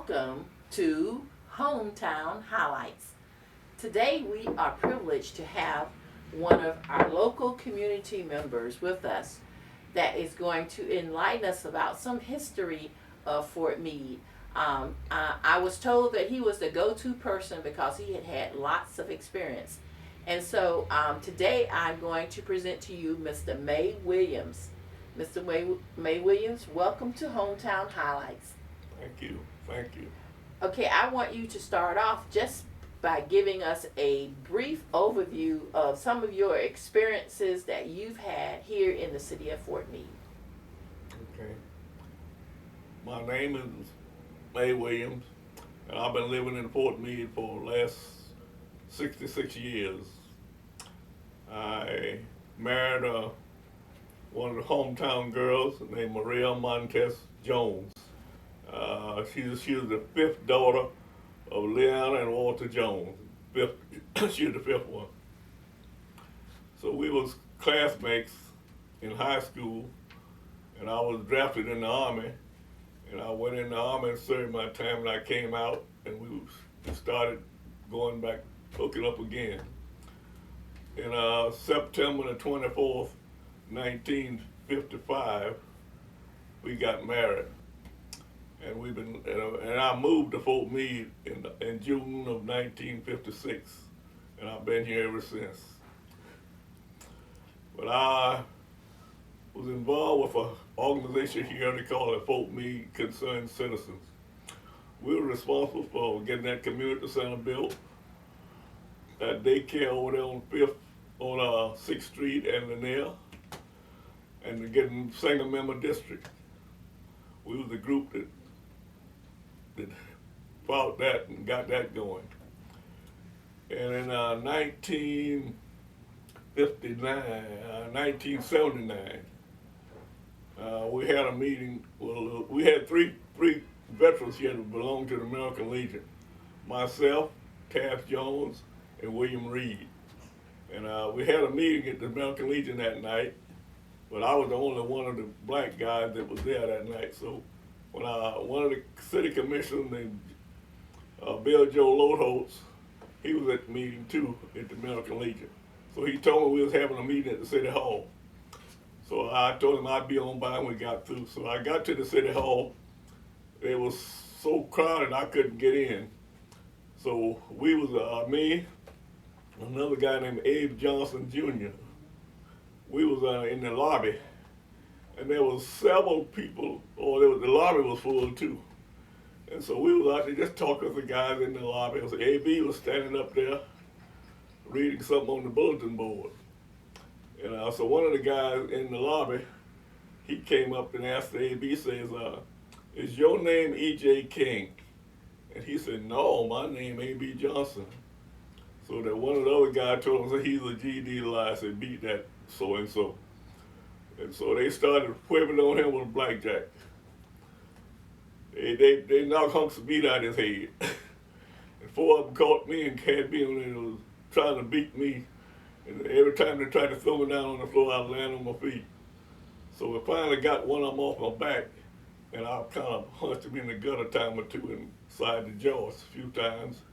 welcome to Hometown Highlights. Today we are privileged to have one of our local community members with us that is going to enlighten us about some history of Fort Meade. I was told that he was the go-to person because he had had lots of experience. And so today I'm going to present to you Mr. Mae Williams. Mr. Mae Williams, welcome to Hometown Highlights. Thank you. Thank you. Okay, I want you to start off just by giving us a brief overview of some of your experiences that you've had here in the city of Fort Meade. Okay. My name is Mae Williams, and I've been living in Fort Meade for the last 66 years. I married one of the hometown girls named Maria Montes Jones. She was the fifth daughter of Leanna and Walter Jones. She was the fifth one. So we was classmates in high school, and I was drafted in the Army, and I went in the Army and served my time, and I came out, and we started going back, hooking up again. In September the 24th, 1955, we got married. And and I moved to Fort Meade in June of 1956, and I've been here ever since. But I was involved with an organization here they call it Fort Meade Concerned Citizens. We were responsible for getting that community center built, that daycare over there on 6th Street and Lanier, and getting single member district. We was the group that fought that and got that going. And in 1979, we had a meeting. Well, we had three veterans here that belonged to the American Legion. Myself, Taft Jones, and William Reed. And we had a meeting at the American Legion that night, but I was the only one of the black guys that was there that night. So when one of the city commissioners named Bill Joe Lotholtz, he was at the meeting too at the American Legion. So he told me we was having a meeting at the city hall. So I told him I'd be on by when we got through. So I got to the city hall. It was so crowded I couldn't get in. So we was me, another guy named Abe Johnson Jr. We was in the lobby, and there was several people, the lobby was full too. And so we was out there just talking to the guys in the lobby. So AB was standing up there reading something on the bulletin board. And so one of the guys in the lobby, he came up and asked the AB, says, is your name E.J. King? And he said, no, my name A.B. Johnson. So that one of the other guys told him, so he's a GD lie. I said, beat that so-and-so. And so they started whipping on him with a blackjack. They knocked hunks of meat out his head. And four of them caught me and had me, and they was trying to beat me. And every time they tried to throw me down on the floor, I'd land on my feet. So we finally got one of them off my back, and I kind of hunched him in the gut a time or two inside the jaws a few times,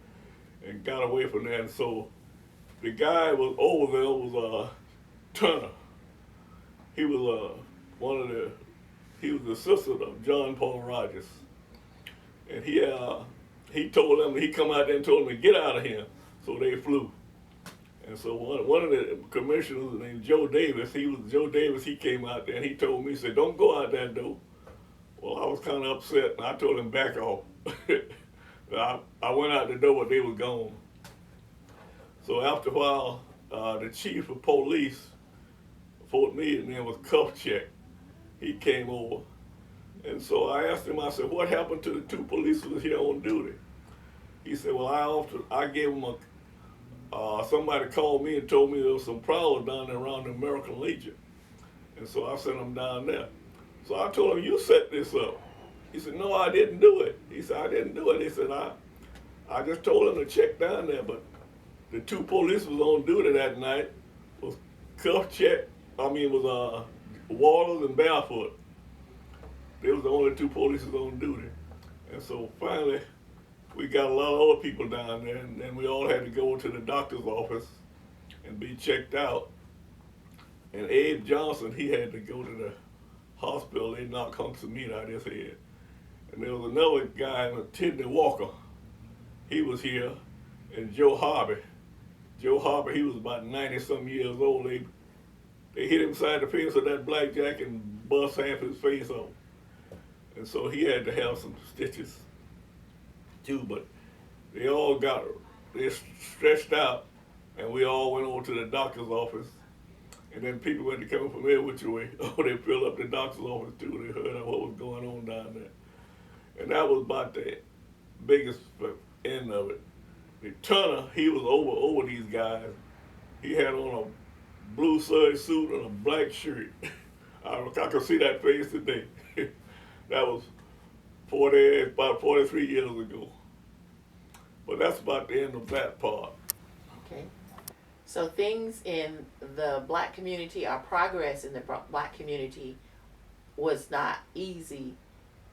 and got away from that. And so the guy was over there was Turner. He was he was the assistant of John Paul Rogers. And he told them, he come out there and told them to get out of here. So they flew. And so one of the commissioners named Joe Davis, he came out there and he told me, he said, don't go out that door. Well, I was kind of upset, and I told him back off. I went out the door, but they was gone. So after a while, the chief of police, Fort Meade, his name was Cuffcheck, he came over. And so I asked him, I said, what happened to the two policemen here on duty? He said, well, I gave him somebody called me and told me there was some problems down there around the American Legion. And so I sent him down there. So I told him, you set this up. He said, no, I didn't do it. He said, I didn't do it. He said, I just told him to check down there, but the two police was on duty that night was Waters and Barefoot. They was the only two police on duty. And so finally, we got a lot of other people down there, and we all had to go to the doctor's office and be checked out. And Abe Johnson, he had to go to the hospital. They knocked hunks of meat out of his head. And there was another guy, Tidney Walker. He was here, and Joe Harvey. Joe Harvey, he was about 90-some years old. They hit him side the face with that blackjack and bust half his face off. And so he had to have some stitches too, but they stretched out, and we all went over to the doctor's office. And then people went to come from there which way. Oh, they filled up the doctor's office too. They heard of what was going on down there. And that was about the biggest end of it. The Turner, he was over these guys. He had on a blue serge suit and a black shirt. I can see that face today. That was about 43 years ago. But that's about the end of that part. Okay. So things in the black community, our progress in the black community was not easy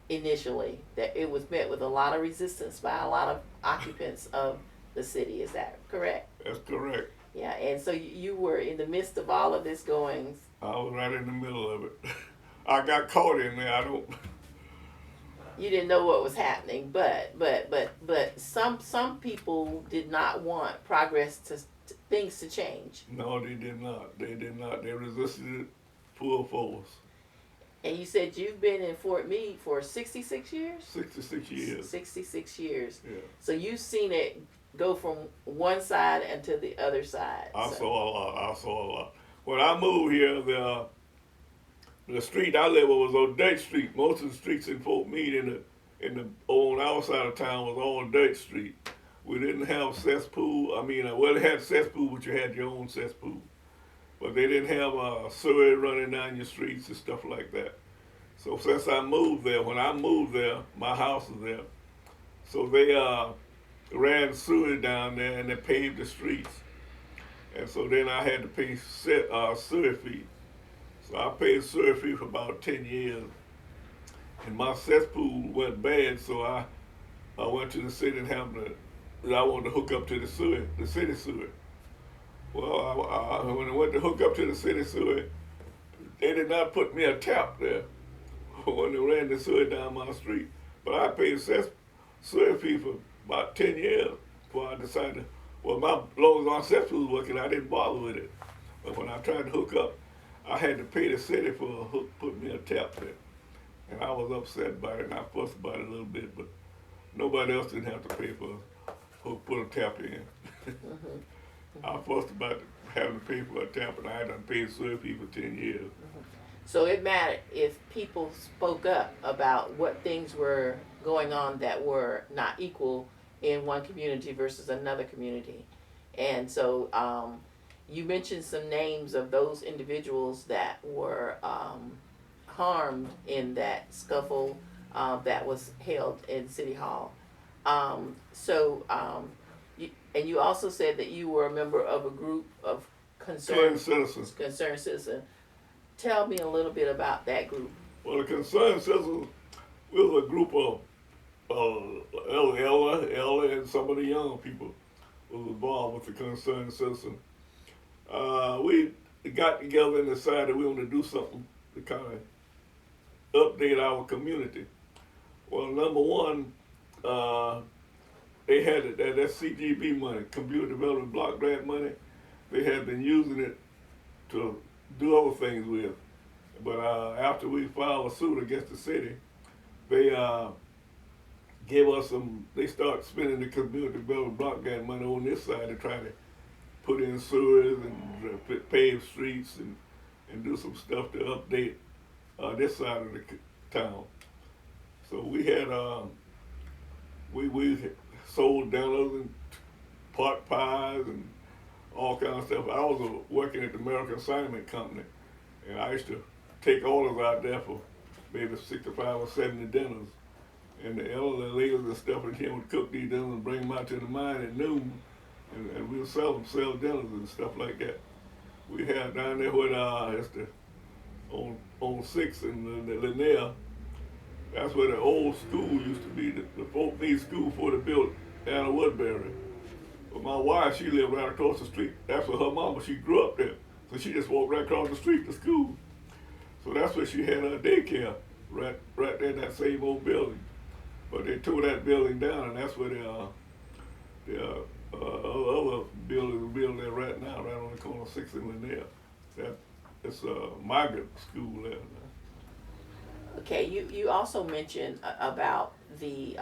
initially. That it was met with a lot of resistance by a lot of occupants of the city. Is that correct? That's correct. Yeah, and so you were in the midst of all of this goings. I was right in the middle of it. I got caught in there. You didn't know what was happening, but some people did not want progress to things to change. No, they did not. They did not. They resisted it full force. And you said you've been in Fort Meade for 66 years? 66 years. 66 years. Yeah. So you've seen it go from one side and to the other side. I saw a lot. When I moved here, the street I lived on was on Dirt Street. Most of the streets in Fort Meade on our side of town was all Dirt Street. We didn't have cesspool. They had cesspool, but you had your own cesspool. But they didn't have sewer running down your streets and stuff like that. So since I moved there, when I moved there, my house was there. So they ran sewer down there and they paved the streets. And so then I had to pay sewer fee. So I paid sewer fee for about 10 years. And my cesspool went bad, so I went to the city and I wanted to hook up to the city sewer. Well, when I went to hook up to the city sewer, they did not put me a tap there when they ran the sewer down my street. But I paid sewer fee for about 10 years before I decided, as long as my cesspool was working, I didn't bother with it. But when I tried to hook up, I had to pay the city for put me a tap there. And I was upset by it, and I fussed about it a little bit, but nobody else didn't have to pay for put a tap in. Mm-hmm. I fussed about having to pay for a tap, and I had to pay sewer fee for 10 years. Mm-hmm. So it mattered if people spoke up about what things were going on that were not equal in one community versus another community. And so you mentioned some names of those individuals that were harmed in that scuffle that was held in City Hall. You also said that you were a member of a group of concerned citizens. Tell me a little bit about that group. Well, the concerned citizens, we was a group of Ella and some of the young people was involved with the concerned citizen. We got together and decided we want to do something to kind of update our community. Well, number one, they had that CGB money, Computer Development Block Grant money. They had been using it to do other things with. But after we filed a suit against the city, they gave us they started spending the Community Development Block Grant money on this side to try to put in sewers and pave streets and do some stuff to update this side of the town. So we had, we sold dinners and pot pies and all kinds of stuff. I was working at the American Assignment Company, and I used to take orders out there for maybe 65 or 70 dinners. And the elderly ladies and stuff and him would cook these dinners and bring them out to the mine at noon, and we would sell dinners and stuff like that. We had down there with on 6th and the Lanier, That's where the old school used to be, the Fort Meade school before they built Anna Woodbury. But my wife, she lived right across the street. That's where her mama, she grew up there. So she just walked right across the street to school. So that's where she had her daycare, right there in that same old building. But they tore that building down, and that's where the other building is built there right now, right on the corner of 6th and Lanier. It's a migrant school there. Okay, you also mentioned about the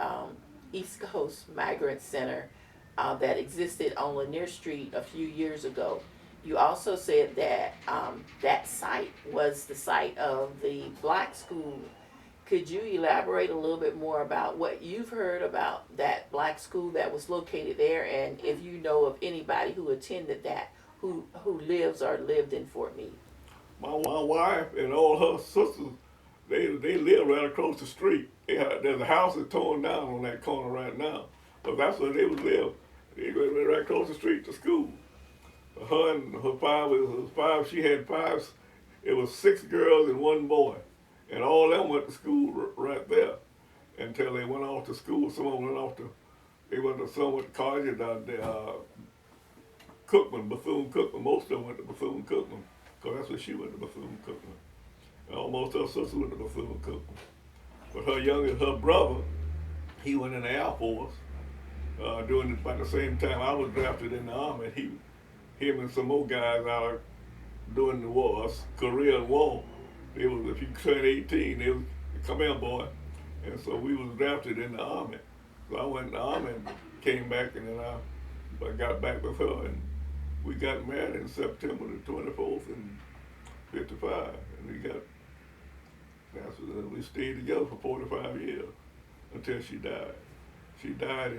East Coast Migrant Center that existed on Lanier Street a few years ago. You also said that that site was the site of the black school. Could you elaborate a little bit more about what you've heard about that black school that was located there, and if you know of anybody who attended that, who lives or lived in Fort Meade? My wife and all her sisters, they live right across the street. There's a house that's torn down on that corner right now, but that's where they would live. They went right across the street to school. Her and her five, it was five. She had five. It was 6 girls and 1 boy, and all of them went to school right there until they went off to school. Some of them went off to. Some went to college at Cookman, Bethune-Cookman. Most of them went to Bethune-Cookman, because that's where she went to Bethune-Cookman. And almost her sister went to Bethune-Cookman. But her brother, he went in the Air Force during about the same time I was drafted in the Army. Him and some more guys out during the war, Korean War. They was, if you turned 18, they was, come here, boy. And so we was drafted in the Army. So I went in the Army and came back, and then I got back with her, and we got married in September the 24th in 55, and we stayed together for 45 years until she died. She died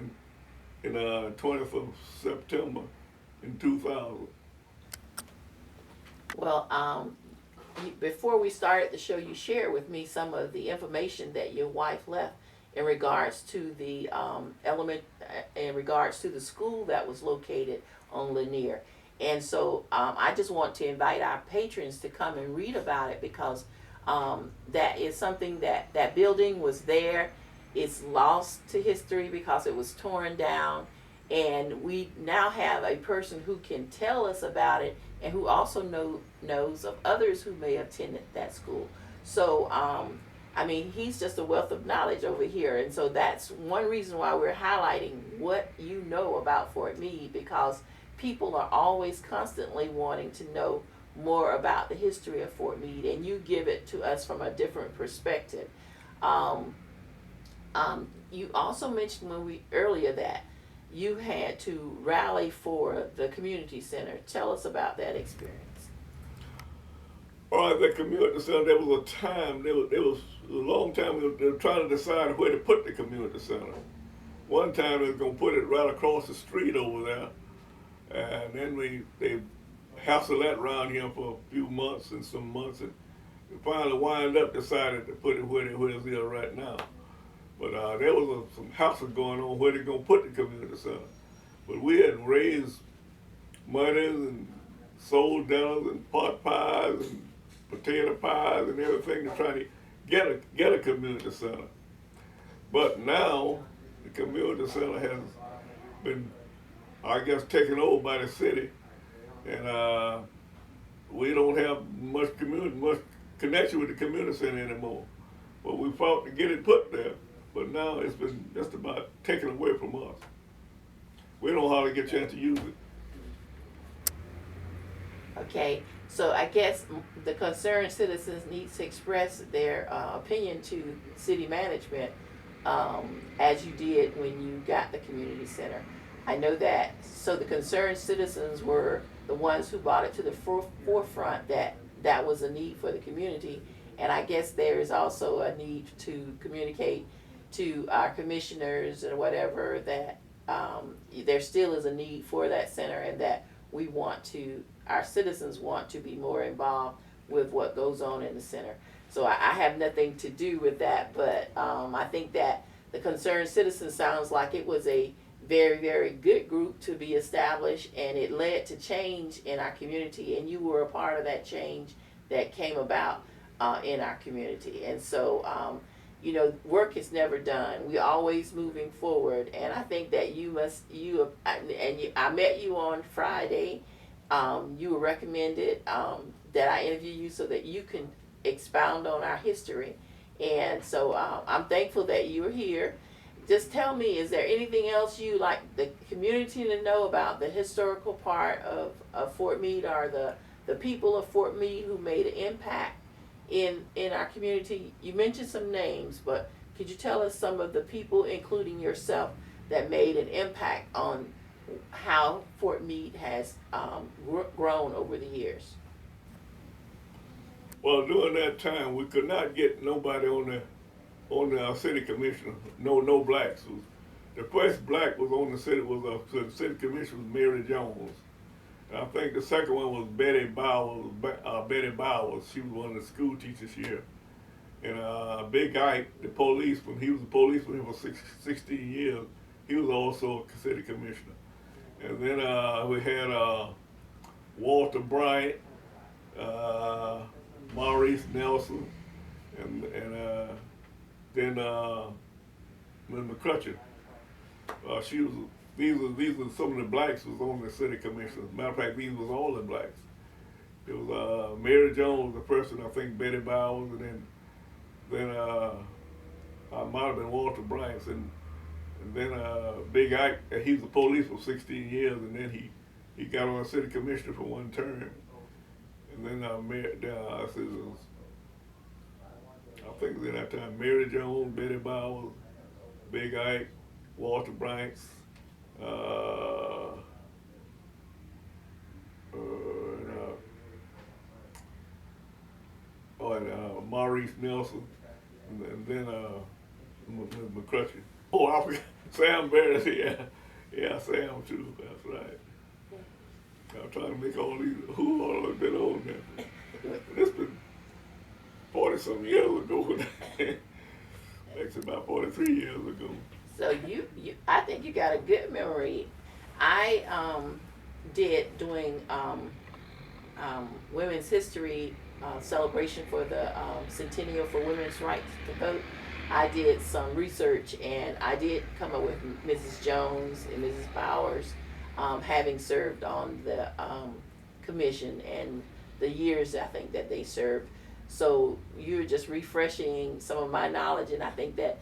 in 20th of September in 2000. Well, before we started the show, you shared with me some of the information that your wife left in regards to the in regards to the school that was located on Lanier. And so I just want to invite our patrons to come and read about it, because that is something that building was there. It's lost to history because it was torn down. And we now have a person who can tell us about it, and who also knows of others who may have attended that school. So, I mean, he's just a wealth of knowledge over here. And so that's one reason why we're highlighting what you know about Fort Meade, because people are always constantly wanting to know more about the history of Fort Meade, and you give it to us from a different perspective. You also mentioned earlier that you had to rally for the community center. Tell us about that experience. All right, the community center, there was a time, there was a long time they were trying to decide where to put the community center. One time they were going to put it right across the street over there, and then they hassled that around here for a few months, and finally wind up decided to put it where it's here right now. But there was some hassle going on where they're going to put the community center. But we had raised monies and sold dinners and pot pies and potato pies and everything to try to get a community center. But now the community center has been, I guess, taken over by the city, and we don't have much connection with the community center anymore. But we fought to get it put there, but now it's been just about taken away from us. We don't hardly get a chance to use it. Okay, so I guess the concerned citizens need to express their opinion to city management, as you did when you got the community center. I know that, so the concerned citizens were the ones who brought it to the forefront that was a need for the community, and I guess there is also a need to communicate to our commissioners or whatever that there still is a need for that center, and that our citizens want to be more involved with what goes on in the center. So I have nothing to do with that, but I think that the concerned citizens sounds like it was a very, very good group to be established, and it led to change in our community, and you were a part of that change that came about in our community. And so you know, work is never done. We're always moving forward, and I think that I met you on Friday. You were recommended that I interview you so that you can expound on our history, and so I'm thankful that you're here. Just tell me, is there anything else you like the community to know about the historical part of Fort Meade, or the people of Fort Meade who made an impact in our community? You mentioned some names, but could you tell us some of the people, including yourself, that made an impact on how Fort Meade has grown over the years? Well, during that time, we could not get nobody on the city commission. No blacks. The first black was on the city the city commission was Mary Jones. And I think the second one was Betty Bowers. Betty Bowers. She was one of the school teachers here. And Big Ike, the policeman, he was a policeman for 16 years. He was also a city commissioner. And then we had Walter Bryant, Maurice Nelson, and then Ms. McCutcheon. These are some of the blacks who was on the city commission. As a matter of fact, these was all the blacks. It was Mary Jones, the person, I think Betty Bowers, and then I might have been Walter Bryant, and then Big Ike. He was a police for 16 years, and then he got on the city commissioner for one term. And then I think it was at that time Mary Jones, Betty Bowers, Big Ike, Walter Bryant, Maurice Nelson, and then Ms. McCutcheon. Oh, I forgot Sam Barrett. Yeah, Sam too. That's right. I'm trying to make all these. Who all have been on there? It's been 40-some years ago. Actually, about 43 years ago. So I think you got a good memory. I did doing Women's History celebration for the Centennial for Women's Rights to Vote. I did some research, and I did come up with Mrs. Jones and Mrs. Bowers, having served on the commission and the years I think that they served. So you're just refreshing some of my knowledge, and I think that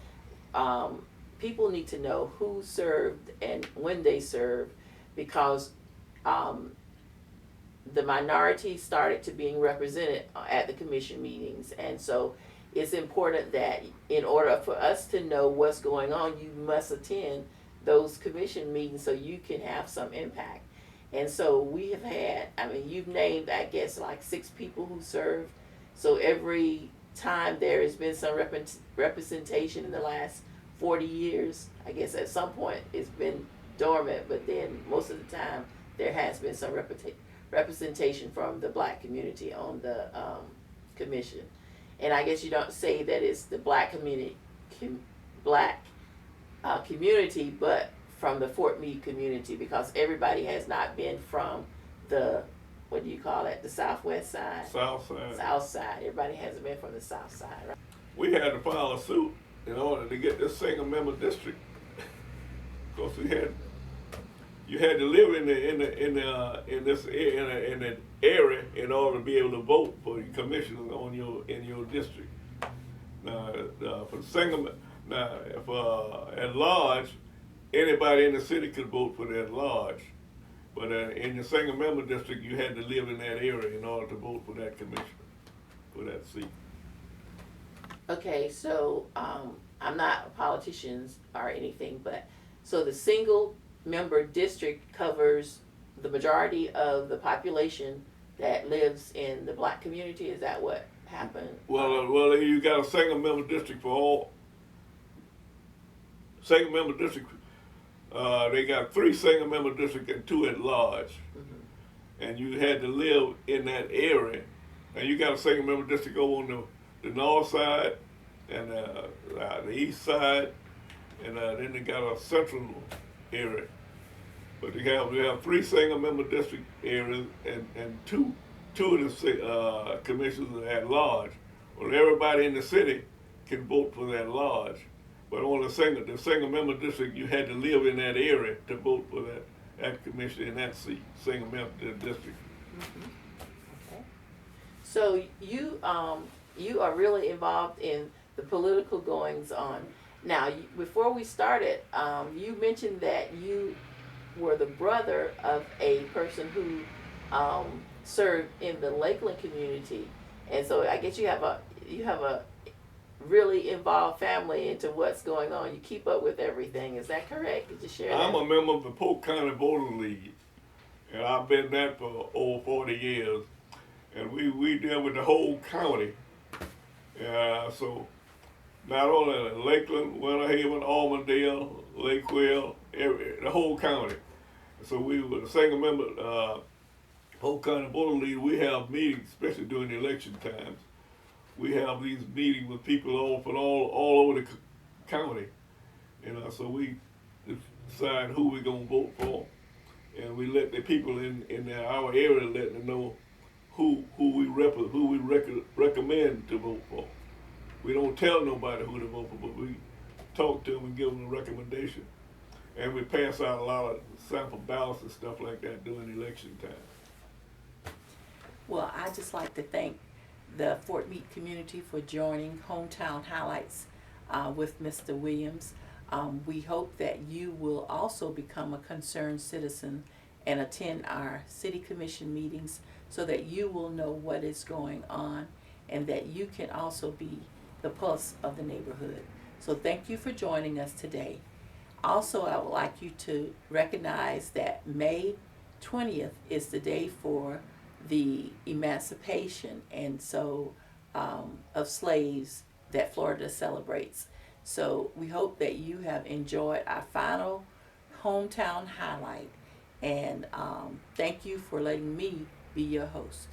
people need to know who served and when they served, because the minority started to being represented at the commission meetings, and so it's important that in order for us to know what's going on, you must attend those commission meetings so you can have some impact. And so we have had, you've named, I guess, like 6 people who served. So every time there has been some representation in the last 40 years. I guess at some point it's been dormant, but then most of the time there has been some representation from the black community on the commission. And I guess you don't say that it's the black community, but from the Fort Meade community, because everybody has not been from the, what do you call it, the southwest side? South side. South side. Everybody hasn't been from the south side, right? We had to file a suit in order to get this single member district, because you had to live in the area in order to be able to vote for the commissioners in your district. Now, for the single, at large, anybody in the city could vote for the at large, but in the single member district, you had to live in that area in order to vote for that commissioner, for that seat. Okay, so I'm not a politician or anything, but so the single member district covers the majority of the population that lives in the black community. Is that what happened? Well, you got a single member district for all. Single member district. They got 3 single member districts and 2 at large, and you had to live in that area. And you got a single member district over on the north side and the east side, and then they got a central area. But we have 3 single member district areas and two of the commissioners at large. Well, everybody in the city can vote for that lodge. But on the single member district, you had to live in that area to vote for that commission in that seat, single member district. Okay. So you are really involved in the political goings on. Now, before we started, you mentioned that you were the brother of a person who served in the Lakeland community, and so I guess you have a really involved family into what's going on. You keep up with everything. Is that correct? Could you share that? I'm a member of the Polk County Voter League, and I've been that for over 40 years. And we deal with the whole county. So not only Lakeland, Winter Haven, Almondale, Lakeville, the whole county. So we were the single member Polk County Voter League. We have meetings, especially during the election times. We have these meetings with people all over the county, so we decide who we're gonna vote for, and we let the people in our area let them know who we recommend to vote for. We don't tell nobody who to vote for, but we talk to them and give them a recommendation, and we pass out a lot of sample ballots and stuff like that during election time. Well, I'd just like to thank the Fort Meade community for joining Hometown Highlights with Mr. Williams. We hope that you will also become a concerned citizen and attend our city commission meetings so that you will know what is going on and that you can also be the pulse of the neighborhood. So thank you for joining us today. Also, I would like you to recognize that May 20th is the day for the emancipation and so of slaves that Florida celebrates. So we hope that you have enjoyed our final hometown highlight, and thank you for letting me be your host.